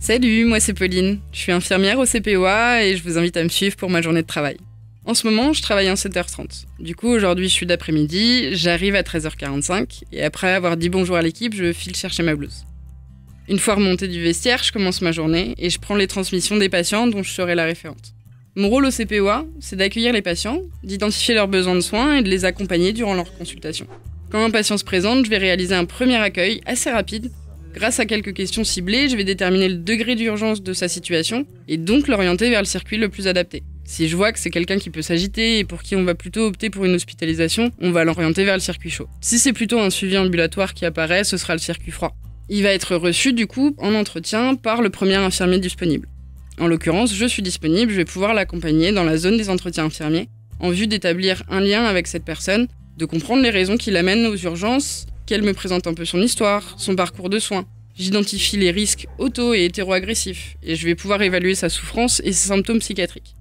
Salut, moi c'est Pauline. Je suis infirmière au CPOA et je vous invite à me suivre pour ma journée de travail. En ce moment, je travaille en 7h30. Du coup, aujourd'hui, je suis d'après-midi, j'arrive à 13h45 et après avoir dit bonjour à l'équipe, je file chercher ma blouse. Une fois remontée du vestiaire, je commence ma journée et je prends les transmissions des patients dont je serai la référente. Mon rôle au CPOA, c'est d'accueillir les patients, d'identifier leurs besoins de soins et de les accompagner durant leur consultation. Quand un patient se présente, je vais réaliser un premier accueil assez rapide. Grâce à quelques questions ciblées, je vais déterminer le degré d'urgence de sa situation et donc l'orienter vers le circuit le plus adapté. Si je vois que c'est quelqu'un qui peut s'agiter et pour qui on va plutôt opter pour une hospitalisation, on va l'orienter vers le circuit chaud. Si c'est plutôt un suivi ambulatoire qui apparaît, ce sera le circuit froid. Il va être reçu du coup en entretien par le premier infirmier disponible. En l'occurrence, je suis disponible, je vais pouvoir l'accompagner dans la zone des entretiens infirmiers en vue d'établir un lien avec cette personne, de comprendre les raisons qui l'amènent aux urgences, qu'elle me présente un peu son histoire, son parcours de soins. J'identifie les risques auto- et hétéro-agressifs et je vais pouvoir évaluer sa souffrance et ses symptômes psychiatriques.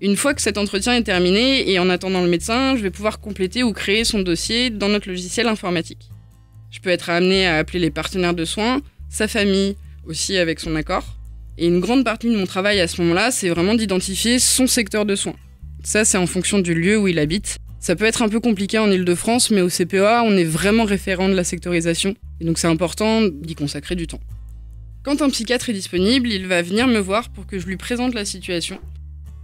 Une fois que cet entretien est terminé et en attendant le médecin, je vais pouvoir compléter ou créer son dossier dans notre logiciel informatique. Je peux être amené à appeler les partenaires de soins, sa famille aussi avec son accord. Et une grande partie de mon travail à ce moment-là, c'est vraiment d'identifier son secteur de soins. Ça, c'est en fonction du lieu où il habite. Ça peut être un peu compliqué en Ile-de-France, mais au CPOA, on est vraiment référent de la sectorisation. Et donc c'est important d'y consacrer du temps. Quand un psychiatre est disponible, il va venir me voir pour que je lui présente la situation.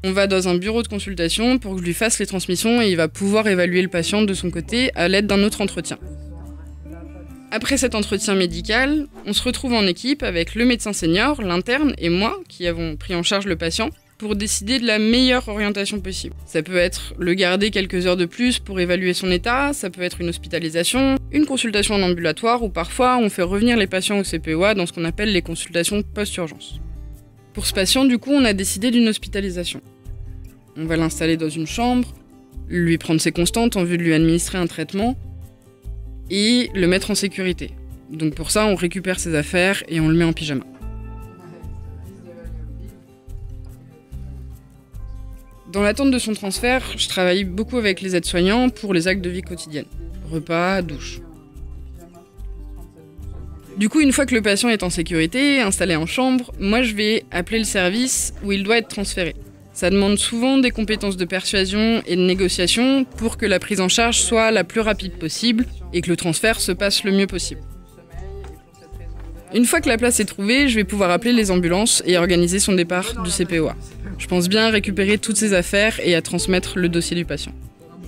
On va dans un bureau de consultation pour que je lui fasse les transmissions et il va pouvoir évaluer le patient de son côté à l'aide d'un autre entretien. Après cet entretien médical, on se retrouve en équipe avec le médecin senior, l'interne et moi qui avons pris en charge le patient pour décider de la meilleure orientation possible. Ça peut être le garder quelques heures de plus pour évaluer son état, ça peut être une hospitalisation, une consultation en ambulatoire ou parfois on fait revenir les patients au CPOA dans ce qu'on appelle les consultations post-urgence. Pour ce patient, du coup, on a décidé d'une hospitalisation. On va l'installer dans une chambre, lui prendre ses constantes en vue de lui administrer un traitement et le mettre en sécurité. Donc pour ça, on récupère ses affaires et on le met en pyjama. Dans l'attente de son transfert, je travaille beaucoup avec les aides-soignants pour les actes de vie quotidienne. Repas, douche. Du coup, une fois que le patient est en sécurité, installé en chambre, moi je vais appeler le service où il doit être transféré. Ça demande souvent des compétences de persuasion et de négociation pour que la prise en charge soit la plus rapide possible et que le transfert se passe le mieux possible. Une fois que la place est trouvée, je vais pouvoir appeler les ambulances et organiser son départ du CPOA. Je pense bien à récupérer toutes ses affaires et à transmettre le dossier du patient.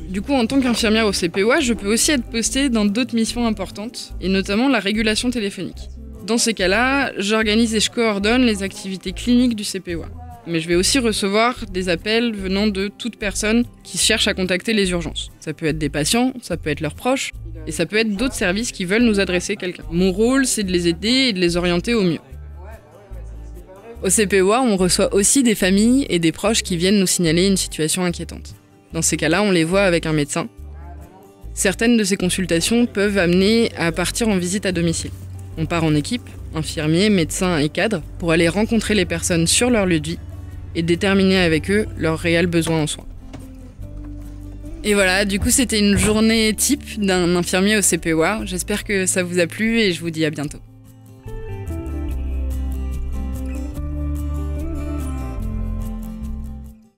Du coup, en tant qu'infirmière au CPOA, je peux aussi être postée dans d'autres missions importantes, et notamment la régulation téléphonique. Dans ces cas-là, j'organise et je coordonne les activités cliniques du CPOA. Mais je vais aussi recevoir des appels venant de toute personne qui cherche à contacter les urgences. Ça peut être des patients, ça peut être leurs proches, et ça peut être d'autres services qui veulent nous adresser quelqu'un. Mon rôle, c'est de les aider et de les orienter au mieux. Au CPOA, on reçoit aussi des familles et des proches qui viennent nous signaler une situation inquiétante. Dans ces cas-là, on les voit avec un médecin. Certaines de ces consultations peuvent amener à partir en visite à domicile. On part en équipe, infirmiers, médecins et cadres, pour aller rencontrer les personnes sur leur lieu de vie et déterminer avec eux leurs réels besoins en soins. Et voilà, du coup c'était une journée type d'un infirmier au CPOA. J'espère que ça vous a plu et je vous dis à bientôt.